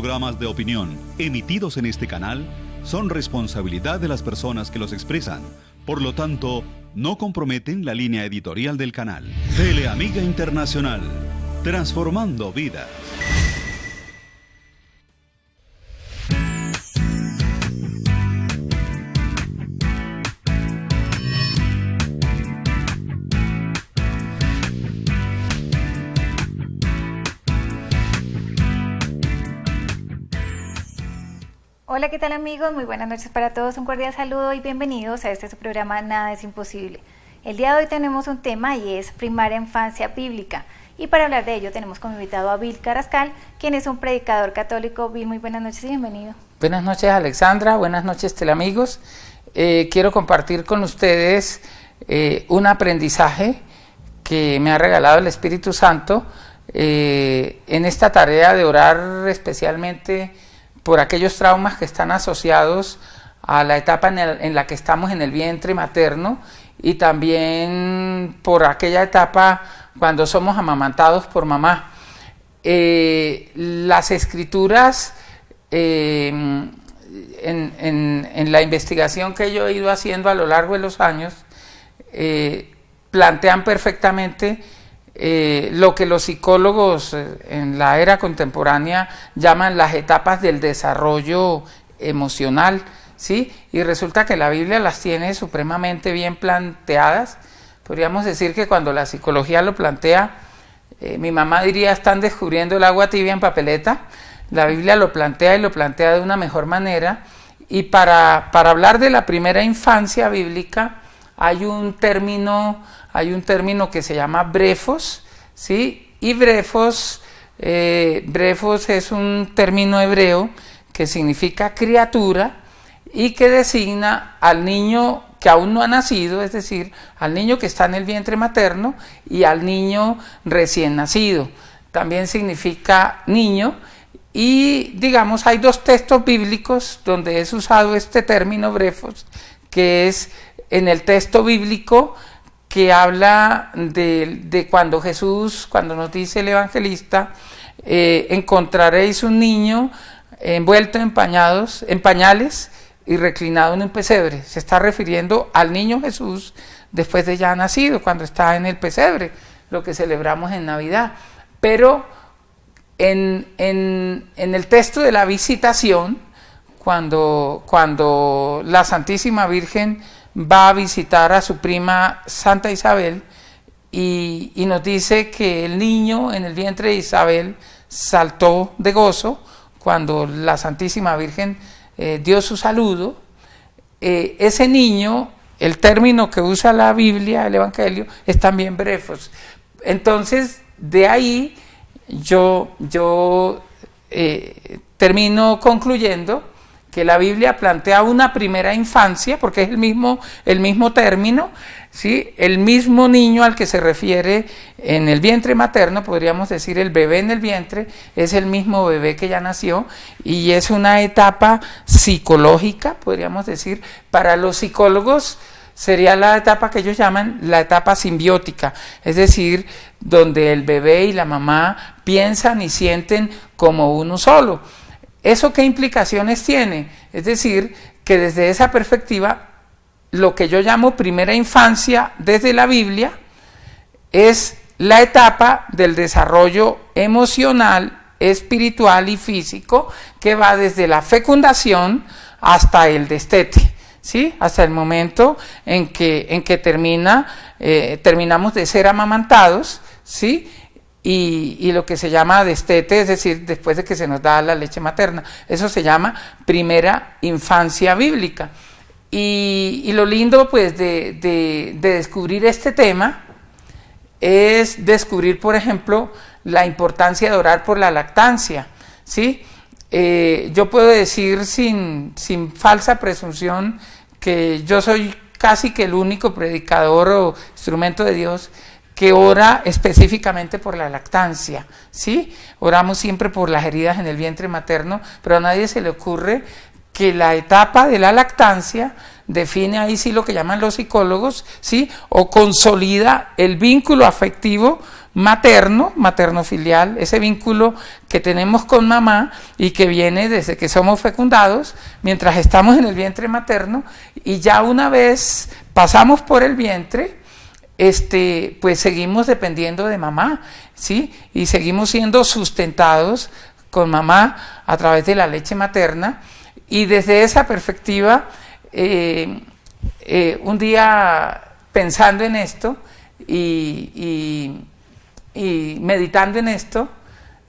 Programas de opinión emitidos en este canal son responsabilidad de las personas que los expresan. Por lo tanto, no comprometen la línea editorial del canal. Teleamiga Internacional, transformando vidas. Hola, ¿qué tal amigos? Muy buenas noches para todos, un cordial saludo y bienvenidos a este su programa Nada es Imposible. El día de hoy tenemos un tema y es primaria infancia bíblica, y para hablar de ello tenemos como invitado a Bill Carrascal, quien es un predicador católico. Bill, muy buenas noches y bienvenido. Buenas noches, Alexandra, buenas noches, teleamigos. Quiero compartir con ustedes un aprendizaje que me ha regalado el Espíritu Santo en esta tarea de orar especialmente por aquellos traumas que están asociados a la etapa en la que estamos en el vientre materno, y también por aquella etapa cuando somos amamantados por mamá. Las escrituras, en la investigación que yo he ido haciendo a lo largo de los años, plantean perfectamente lo que los psicólogos en la era contemporánea llaman las etapas del desarrollo emocional, ¿sí? Y resulta que la Biblia las tiene supremamente bien planteadas. Podríamos decir que cuando la psicología lo plantea, mi mamá diría, están descubriendo el agua tibia en papeleta. La Biblia lo plantea y lo plantea de una mejor manera. Y para hablar de la primera infancia bíblica hay un término que se llama brefos, ¿sí? Y brefos es un término hebreo que significa criatura y que designa al niño que aún no ha nacido, es decir, al niño que está en el vientre materno y al niño recién nacido. También significa niño, y digamos hay dos textos bíblicos donde es usado este término brefos, que es en el texto bíblico que habla de cuando Jesús, cuando nos dice el evangelista, encontraréis un niño envuelto en pañales y reclinado en un pesebre. Se está refiriendo al niño Jesús después de ya nacido, cuando está en el pesebre, lo que celebramos en Navidad. Pero en el texto de la visitación, cuando la Santísima Virgen va a visitar a su prima Santa Isabel y nos dice que el niño en el vientre de Isabel saltó de gozo cuando la Santísima Virgen dio su saludo. Ese niño, el término que usa la Biblia, el Evangelio, es también brefos. Entonces, de ahí yo termino concluyendo que la Biblia plantea una primera infancia, porque es el mismo término, ¿sí? El mismo niño al que se refiere en el vientre materno, podríamos decir el bebé en el vientre, es el mismo bebé que ya nació, y es una etapa psicológica, podríamos decir. Para los psicólogos sería la etapa que ellos llaman la etapa simbiótica, es decir, donde el bebé y la mamá piensan y sienten como uno solo. ¿Eso qué implicaciones tiene? Es decir, que desde esa perspectiva, lo que yo llamo primera infancia desde la Biblia es la etapa del desarrollo emocional, espiritual y físico, que va desde la fecundación hasta el destete, ¿sí? Hasta el momento en que terminamos de ser amamantados, ¿sí? Y lo que se llama destete, es decir, después de que se nos da la leche materna. Eso se llama primera infancia bíblica. Y lo lindo, pues, de descubrir este tema es descubrir, por ejemplo, la importancia de orar por la lactancia, ¿sí? Yo puedo decir sin falsa presunción que yo soy casi que el único predicador o instrumento de Dios que ora específicamente por la lactancia, ¿sí? Oramos siempre por las heridas en el vientre materno, pero a nadie se le ocurre que la etapa de la lactancia define ahí sí lo que llaman los psicólogos, ¿sí? O consolida el vínculo afectivo materno, materno-filial, ese vínculo que tenemos con mamá y que viene desde que somos fecundados, mientras estamos en el vientre materno, y ya una vez pasamos por el vientre, pues seguimos dependiendo de mamá, ¿sí? Y seguimos siendo sustentados con mamá a través de la leche materna, y desde esa perspectiva, un día pensando en esto y meditando en esto,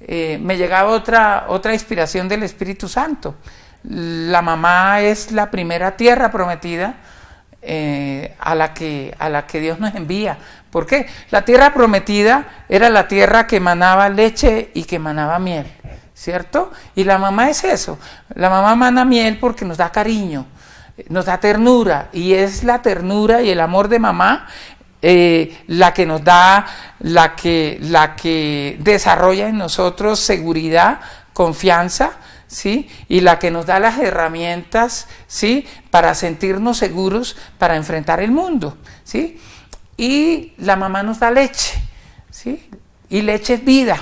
me llegaba otra inspiración del Espíritu Santo. La mamá es la primera tierra prometida a la que Dios nos envía. ¿Por qué? La tierra prometida era la tierra que emanaba leche y que emanaba miel, ¿cierto? Y la mamá es eso. La mamá emana miel porque nos da cariño, nos da ternura, y es la ternura y el amor de mamá la que nos da, la que desarrolla en nosotros seguridad, confianza, ¿sí? Y la que nos da las herramientas, ¿sí? Para sentirnos seguros, para enfrentar el mundo, ¿sí? Y la mamá nos da leche, ¿sí? Y leche es vida.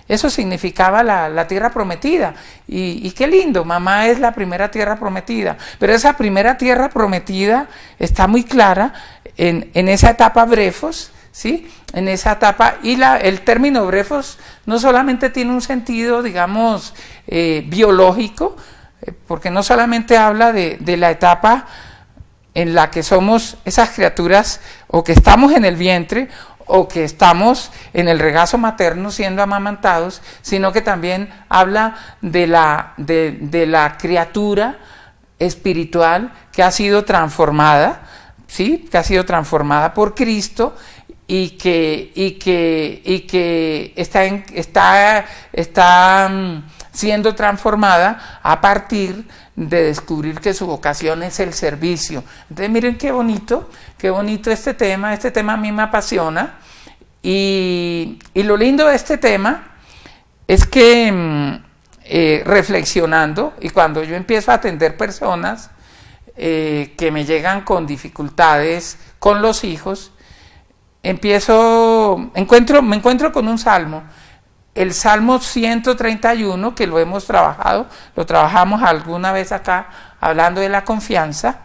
Eso significaba la tierra prometida. Y qué lindo, mamá es la primera tierra prometida. Pero esa primera tierra prometida está muy clara en esa etapa brefos, ¿sí? En esa etapa, y el término brefos no solamente tiene un sentido, digamos, biológico, porque no solamente habla de la etapa en la que somos esas criaturas, o que estamos en el vientre, o que estamos en el regazo materno siendo amamantados, sino que también habla de la criatura espiritual que ha sido transformada, ¿sí? Que ha sido transformada por Cristo, y que está siendo transformada a partir de descubrir que su vocación es el servicio. Entonces miren qué bonito este tema a mí me apasiona, y lo lindo de este tema es que reflexionando, y cuando yo empiezo a atender personas que me llegan con dificultades con los hijos, me encuentro con un salmo, el Salmo 131, que lo trabajamos alguna vez acá, hablando de la confianza,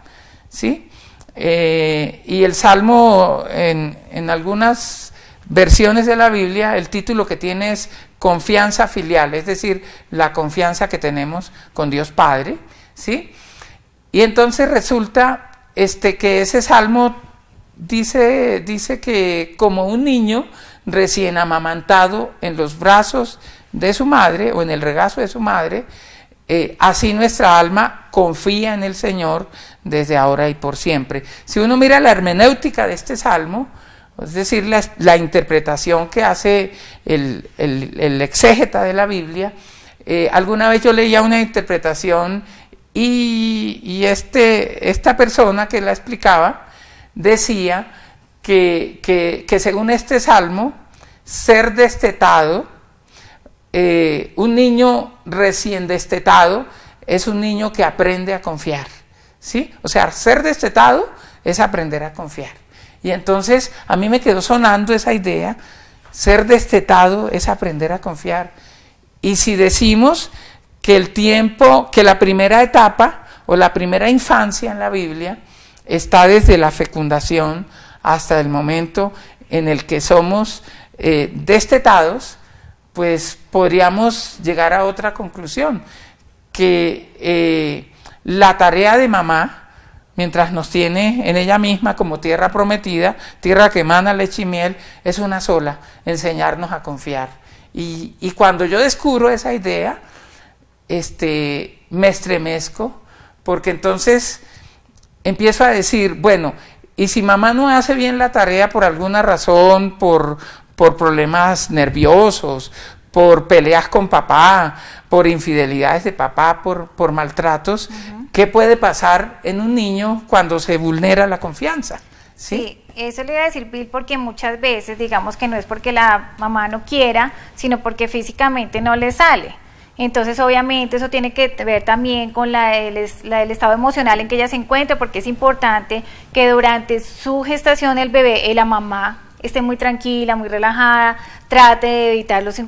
¿sí? Y el Salmo, en algunas versiones de la Biblia, el título que tiene es confianza filial, es decir, la confianza que tenemos con Dios Padre, ¿sí? Y entonces resulta que ese Salmo dice que como un niño recién amamantado en los brazos de su madre o en el regazo de su madre, así nuestra alma confía en el Señor desde ahora y por siempre. Si uno mira la hermenéutica de este salmo, es decir, la interpretación que hace el exégeta de la Biblia, alguna vez yo leía una interpretación y esta persona que la explicaba decía que según este salmo, ser destetado, un niño recién destetado es un niño que aprende a confiar, ¿sí? O sea, ser destetado es aprender a confiar. Y entonces a mí me quedó sonando esa idea, ser destetado es aprender a confiar. Y si decimos que la primera etapa o la primera infancia en la Biblia está desde la fecundación hasta el momento en el que somos destetados, pues podríamos llegar a otra conclusión, que la tarea de mamá, mientras nos tiene en ella misma como tierra prometida, tierra que emana leche y miel, es una sola, enseñarnos a confiar. Y cuando yo descubro esa idea, me estremezco, porque entonces empiezo a decir, bueno, y si mamá no hace bien la tarea por alguna razón, por problemas nerviosos, por peleas con papá, por infidelidades de papá, por maltratos, ¿qué puede pasar en un niño cuando se vulnera la confianza? Sí, eso le iba a decir, Bill, porque muchas veces digamos que no es porque la mamá no quiera, sino porque físicamente no le sale. Entonces obviamente eso tiene que ver también con el estado emocional en que ella se encuentra, porque es importante que durante su gestación el bebé y la mamá esté muy tranquila, muy relajada, trate de evitar los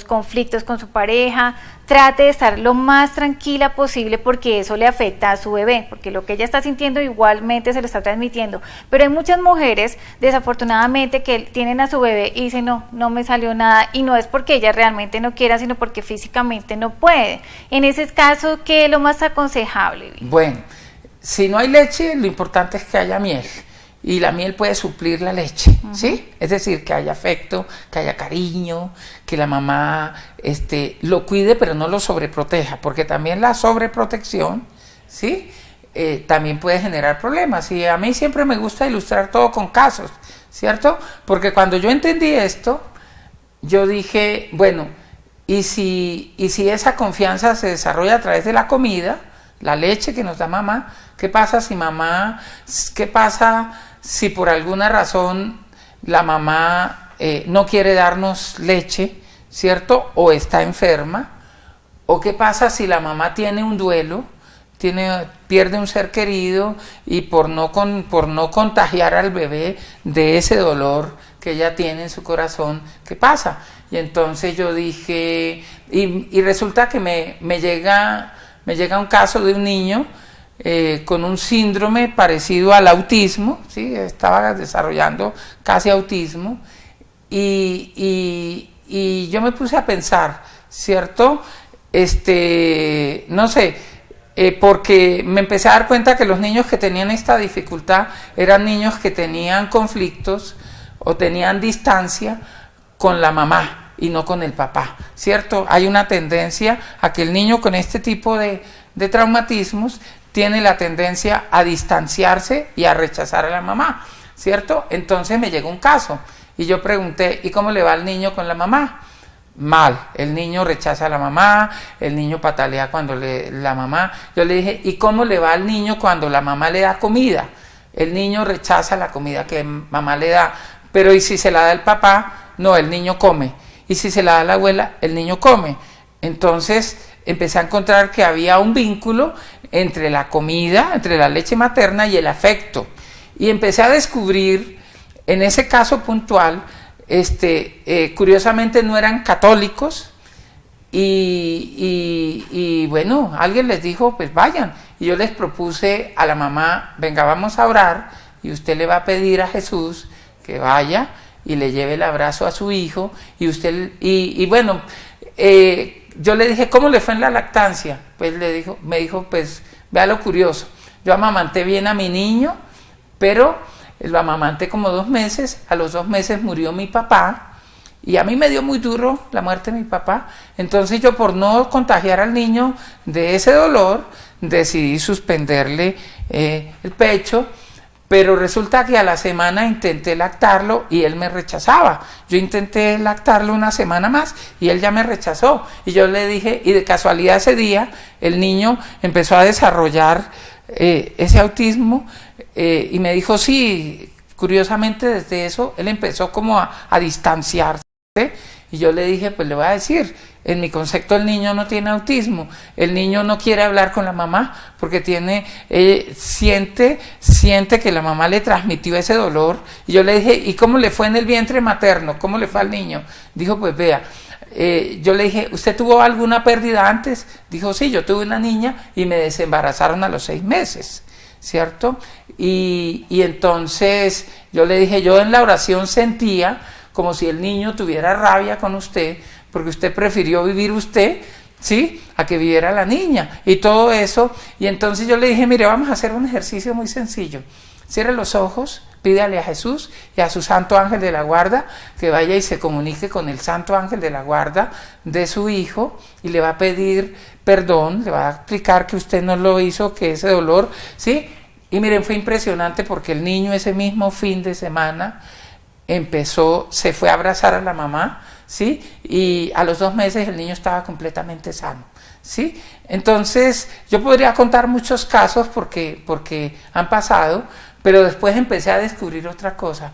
conflictos con su pareja, trate de estar lo más tranquila posible porque eso le afecta a su bebé, porque lo que ella está sintiendo igualmente se lo está transmitiendo. Pero hay muchas mujeres, desafortunadamente, que tienen a su bebé y dicen, no me salió nada, y no es porque ella realmente no quiera, sino porque físicamente no puede. En ese caso, ¿qué es lo más aconsejable? Bueno, si no hay leche, lo importante es que haya miel. Y la miel puede suplir la leche, ¿sí? Es decir, que haya afecto, que haya cariño, que la mamá lo cuide, pero no lo sobreproteja, porque también la sobreprotección, ¿sí? También puede generar problemas. Y a mí siempre me gusta ilustrar todo con casos, ¿cierto? Porque cuando yo entendí esto, yo dije, bueno, ¿y si esa confianza se desarrolla a través de la comida, la leche que nos da mamá? ¿Qué pasa si por alguna razón la mamá no quiere darnos leche, ¿cierto? O está enferma. ¿O qué pasa si la mamá tiene un duelo, pierde un ser querido y por no contagiar al bebé de ese dolor que ella tiene en su corazón, qué pasa? Y entonces yo dije, y resulta que me llega un caso de un niño con un síndrome parecido al autismo, ¿sí? Estaba desarrollando casi autismo, y yo me puse a pensar, ¿cierto? No sé, porque me empecé a dar cuenta que los niños que tenían esta dificultad eran niños que tenían conflictos o tenían distancia con la mamá y no con el papá, ¿cierto? Hay una tendencia a que el niño con este tipo de traumatismos tiene la tendencia a distanciarse y a rechazar a la mamá, ¿cierto? Entonces me llegó un caso y yo pregunté, ¿y cómo le va al niño con la mamá? Mal, el niño rechaza a la mamá, el niño patalea cuando la mamá. Yo le dije, ¿y cómo le va al niño cuando la mamá le da comida? El niño rechaza la comida que mamá le da, pero ¿y si se la da el papá? No, el niño come. ¿Y si se la da la abuela? El niño come. Entonces empecé a encontrar que había un vínculo entre la comida, entre la leche materna y el afecto. Y empecé a descubrir, en ese caso puntual, curiosamente no eran católicos, y bueno, alguien les dijo, pues vayan. Y yo les propuse a la mamá, venga, vamos a orar, y usted le va a pedir a Jesús que vaya y le lleve el abrazo a su hijo, y bueno, yo le dije, ¿cómo le fue en la lactancia? Pues me dijo, pues vea lo curioso, yo amamanté bien a mi niño, pero lo amamanté como 2 meses, a los 2 meses murió mi papá, y a mí me dio muy duro la muerte de mi papá. Entonces yo, por no contagiar al niño de ese dolor, decidí suspenderle el pecho, pero resulta que a la semana intenté lactarlo y él me rechazaba. Yo intenté lactarlo una semana más y él ya me rechazó. Y yo le dije, y de casualidad ese día el niño empezó a desarrollar ese autismo, y me dijo, sí, curiosamente desde eso él empezó como a distanciarse. Y yo le dije, pues le voy a decir, en mi concepto el niño no tiene autismo, el niño no quiere hablar con la mamá porque siente que la mamá le transmitió ese dolor. Y yo le dije, ¿y cómo le fue en el vientre materno? ¿Cómo le fue al niño? Dijo, pues vea, yo le dije, ¿usted tuvo alguna pérdida antes? Dijo, sí, yo tuve una niña y me desembarazaron a los 6 meses, ¿cierto? Y entonces yo le dije, yo en la oración sentía como si el niño tuviera rabia con usted, porque usted prefirió vivir usted, ¿sí?, a que viviera la niña, y todo eso. Y entonces yo le dije, mire, vamos a hacer un ejercicio muy sencillo. Cierre los ojos, pídale a Jesús y a su santo ángel de la guarda que vaya y se comunique con el santo ángel de la guarda de su hijo, y le va a pedir perdón, le va a explicar que usted no lo hizo, que ese dolor, ¿sí? Y miren, fue impresionante porque el niño ese mismo fin de semana se fue a abrazar a la mamá, ¿sí? Y a los 2 meses el niño estaba completamente sano, ¿sí? Entonces yo podría contar muchos casos porque han pasado, pero después empecé a descubrir otra cosa.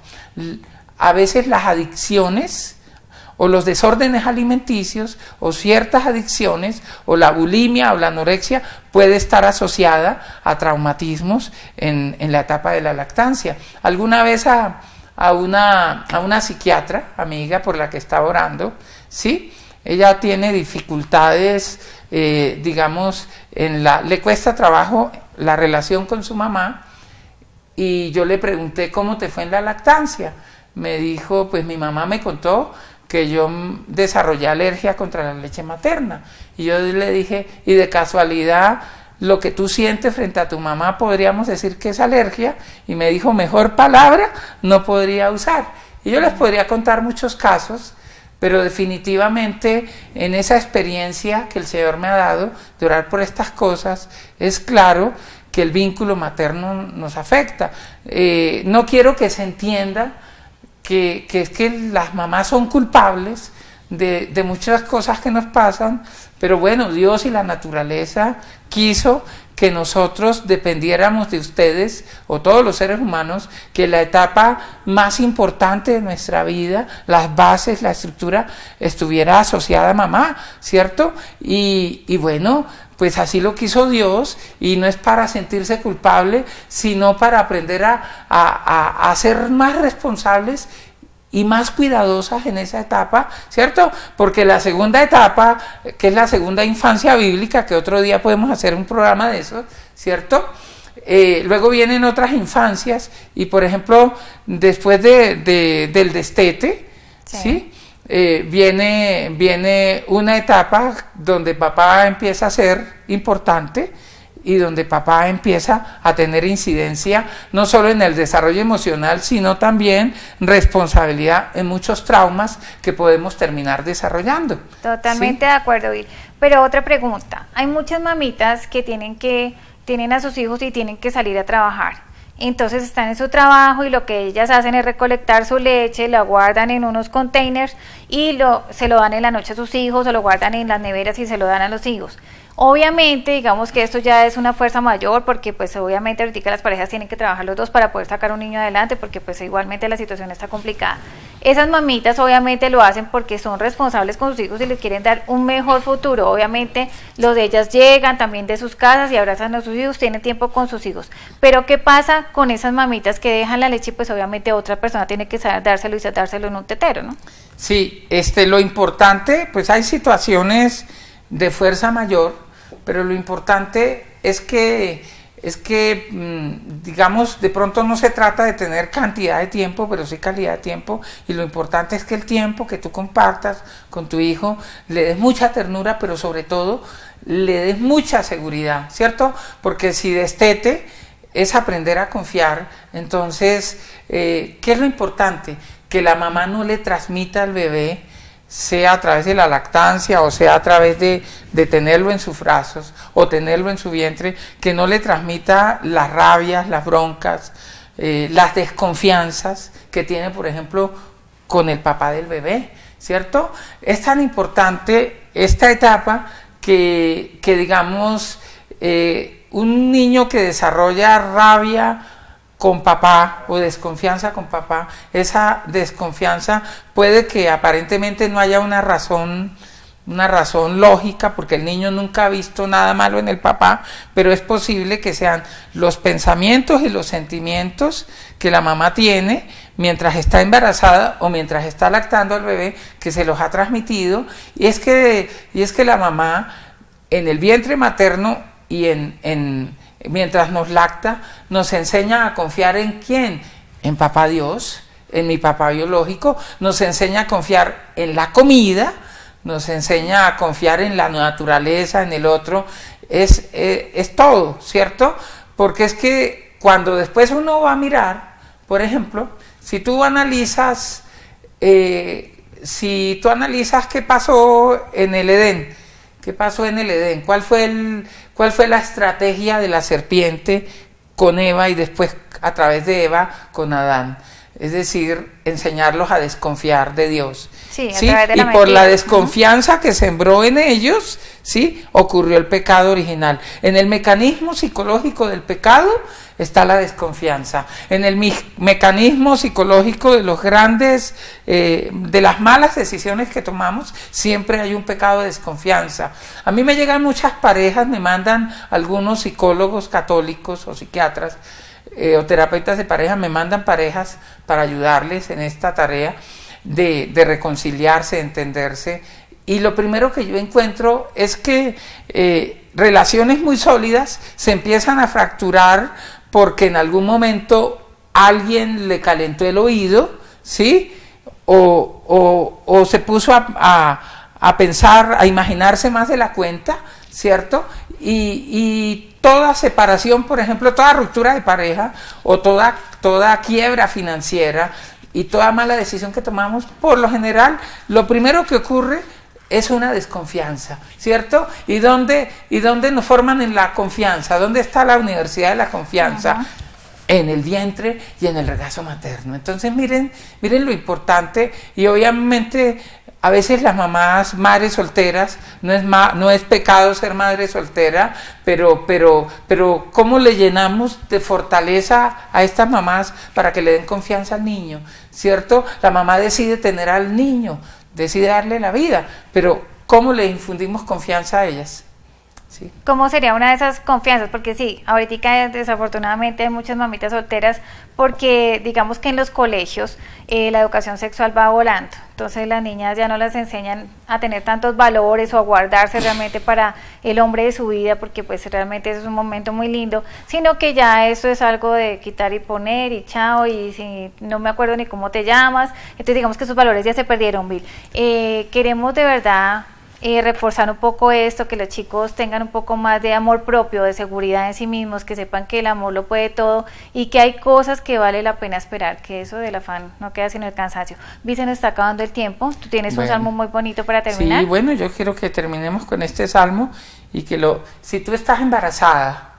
A veces las adicciones o los desórdenes alimenticios o ciertas adicciones o la bulimia o la anorexia puede estar asociada a traumatismos en la etapa de la lactancia. ¿Alguna vez a a una psiquiatra, amiga, por la que estaba orando, ¿sí? Ella tiene dificultades, digamos, le cuesta trabajo la relación con su mamá, y yo le pregunté cómo te fue en la lactancia. Me dijo, pues mi mamá me contó que yo desarrollé alergia contra la leche materna, y yo le dije, y de casualidad, lo que tú sientes frente a tu mamá podríamos decir que es alergia, y me dijo, mejor palabra no podría usar. Y yo les podría contar muchos casos, pero definitivamente en esa experiencia que el Señor me ha dado de orar por estas cosas, es claro que el vínculo materno nos afecta. No quiero que se entienda que es que las mamás son culpables de muchas cosas que nos pasan, pero bueno, Dios y la naturaleza quiso que nosotros dependiéramos de ustedes, o todos los seres humanos, que la etapa más importante de nuestra vida, las bases, la estructura, estuviera asociada a mamá, ¿cierto? Y bueno, pues así lo quiso Dios, y no es para sentirse culpable, sino para aprender a ser más responsables y más cuidadosas en esa etapa, ¿cierto? Porque la segunda etapa, que es la segunda infancia bíblica, que otro día podemos hacer un programa de eso, ¿cierto? Luego vienen otras infancias, y por ejemplo, después del destete, ¿sí? Viene una etapa donde papá empieza a ser importante, y donde papá empieza a tener incidencia no solo en el desarrollo emocional, sino también responsabilidad en muchos traumas que podemos terminar desarrollando. Totalmente, ¿sí? De acuerdo, Bill. Pero otra pregunta, hay muchas mamitas que tienen a sus hijos y tienen que salir a trabajar. Entonces están en su trabajo, y lo que ellas hacen es recolectar su leche, la guardan en unos containers y se lo dan en la noche a sus hijos, o lo guardan en las neveras y se lo dan a los hijos. Obviamente, digamos que esto ya es una fuerza mayor, porque pues obviamente ahorita las parejas tienen que trabajar los dos para poder sacar un niño adelante, porque pues igualmente la situación está complicada. Esas mamitas obviamente lo hacen porque son responsables con sus hijos y les quieren dar un mejor futuro. Obviamente los de ellas llegan también de sus casas y abrazan a sus hijos, tienen tiempo con sus hijos. Pero ¿qué pasa con esas mamitas que dejan la leche? Pues obviamente otra persona tiene que saber dárselo y dárselo en un tetero, ¿no? Sí, lo importante, pues hay situaciones de fuerza mayor, pero lo importante es que digamos, de pronto no se trata de tener cantidad de tiempo, pero sí calidad de tiempo, y lo importante es que el tiempo que tú compartas con tu hijo le des mucha ternura, pero sobre todo le des mucha seguridad, ¿cierto? Porque si destete es aprender a confiar. Entonces, ¿qué es lo importante? Que la mamá no le transmita al bebé, sea a través de la lactancia o sea a través de tenerlo en sus brazos o tenerlo en su vientre, que no le transmita las rabias, las broncas, las desconfianzas que tiene, por ejemplo, con el papá del bebé, ¿cierto? Es tan importante esta etapa que digamos, un niño que desarrolla rabia con papá o desconfianza con papá, esa desconfianza puede que aparentemente no haya una razón lógica, porque el niño nunca ha visto nada malo en el papá, pero es posible que sean los pensamientos y los sentimientos que la mamá tiene mientras está embarazada o mientras está lactando al bebé, que se los ha transmitido, y es que la mamá en el vientre materno y mientras nos lacta, nos enseña a confiar ¿en quién? En papá Dios, en mi papá biológico, nos enseña a confiar en la comida, nos enseña a confiar en la naturaleza, en el otro, es todo, ¿cierto? Porque es que cuando después uno va a mirar, por ejemplo, si tú analizas qué pasó en el Edén, ¿cuál fue la estrategia de la serpiente con Eva y después a través de Eva con Adán? Es decir, enseñarlos a desconfiar de Dios. Sí, ¿sí? Y por la desconfianza que sembró en ellos, ¿sí?, ocurrió el pecado original. En el mecanismo psicológico del pecado está la desconfianza. En el mecanismo psicológico de los grandes, de las malas decisiones que tomamos, siempre hay un pecado de desconfianza. A mí me llegan muchas parejas, me mandan algunos psicólogos católicos o psiquiatras, o terapeutas de pareja me mandan parejas para ayudarles en esta tarea de reconciliarse, de entenderse, y lo primero que yo encuentro es que relaciones muy sólidas se empiezan a fracturar porque en algún momento alguien le calentó el oído, ¿sí? O se puso a pensar, a imaginarse más de la cuenta, ¿cierto? Y toda separación, por ejemplo, toda ruptura de pareja o toda quiebra financiera y toda mala decisión que tomamos, por lo general, lo primero que ocurre es una desconfianza, ¿cierto? ¿Y dónde nos forman en la confianza? ¿Dónde está la universidad de la confianza? En el vientre y en el regazo materno. Entonces miren lo importante, y obviamente a veces las mamás, madres solteras, no es pecado ser madre soltera, pero ¿cómo le llenamos de fortaleza a estas mamás para que le den confianza al niño? ¿Cierto? La mamá decide tener al niño, decide darle la vida, pero ¿cómo le infundimos confianza a ellas? Sí. ¿Cómo sería una de esas confianzas? Porque sí, ahorita desafortunadamente hay muchas mamitas solteras porque digamos que en los colegios la educación sexual va volando, entonces las niñas ya no las enseñan a tener tantos valores o a guardarse realmente para el hombre de su vida, porque pues realmente eso es un momento muy lindo, sino que ya eso es algo de quitar y poner y chao, y si no me acuerdo ni cómo te llamas, entonces digamos que esos valores ya se perdieron, Bill. Queremos de verdad reforzar un poco esto, que los chicos tengan un poco más de amor propio, de seguridad en sí mismos, que sepan que el amor lo puede todo y que hay cosas que vale la pena esperar, que eso del afán no queda sino el cansancio. Vi, se nos está acabando el tiempo, tú tienes un salmo muy bonito para terminar. Sí, bueno, yo quiero que terminemos con este salmo y si tú estás embarazada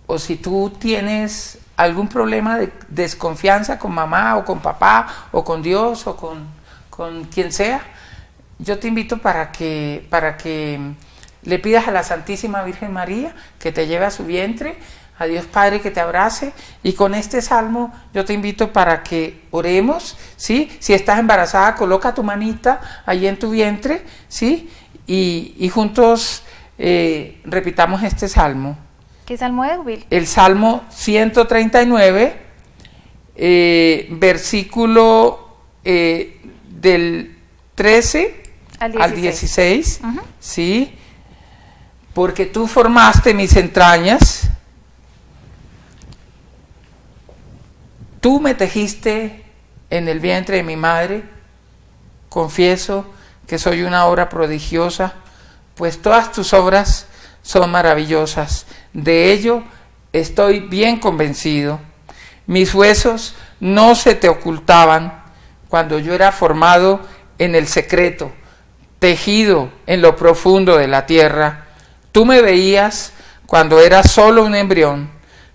o si tú tienes algún problema de desconfianza con mamá o con papá o con Dios o con quien sea, yo te invito para que le pidas a la Santísima Virgen María que te lleve a su vientre, a Dios Padre que te abrace, y con este salmo yo te invito para que oremos, ¿sí? Si estás embarazada, coloca tu manita ahí en tu vientre, ¿sí? Y juntos repitamos este salmo. ¿Qué salmo es, Will? El Salmo 139, versículo del 13 al 16, ¿sí? Porque tú formaste mis entrañas, tú me tejiste en el vientre de mi madre, confieso que soy una obra prodigiosa, pues todas tus obras son maravillosas, de ello estoy bien convencido. Mis huesos no se te ocultaban cuando yo era formado en el secreto, tejido en lo profundo de la tierra. Tú me veías cuando era solo un embrión.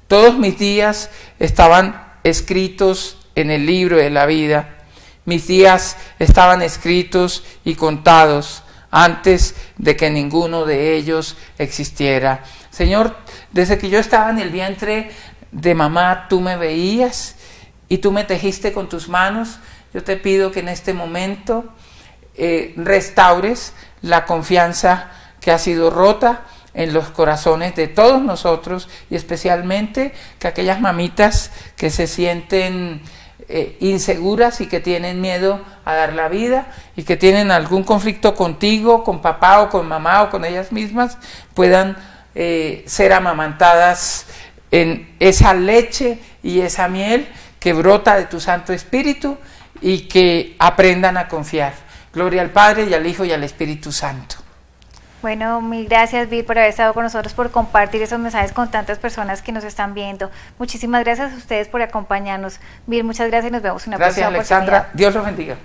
Todos mis días estaban escritos en el libro de la vida. Mis días estaban escritos y contados antes de que ninguno de ellos existiera. Señor, desde que yo estaba en el vientre de mamá, tú me veías y tú me tejiste con tus manos. Yo te pido que en este momento restaures la confianza que ha sido rota en los corazones de todos nosotros, y especialmente que aquellas mamitas que se sienten inseguras y que tienen miedo a dar la vida y que tienen algún conflicto contigo, con papá o con mamá o con ellas mismas, puedan ser amamantadas en esa leche y esa miel que brota de tu Santo Espíritu, y que aprendan a confiar. Gloria al Padre y al Hijo y al Espíritu Santo. Bueno, mil gracias, Bill, por haber estado con nosotros, por compartir esos mensajes con tantas personas que nos están viendo. Muchísimas gracias a ustedes por acompañarnos. Bill, muchas gracias y nos vemos en una próxima oportunidad. Gracias, Alexandra. Dios los bendiga.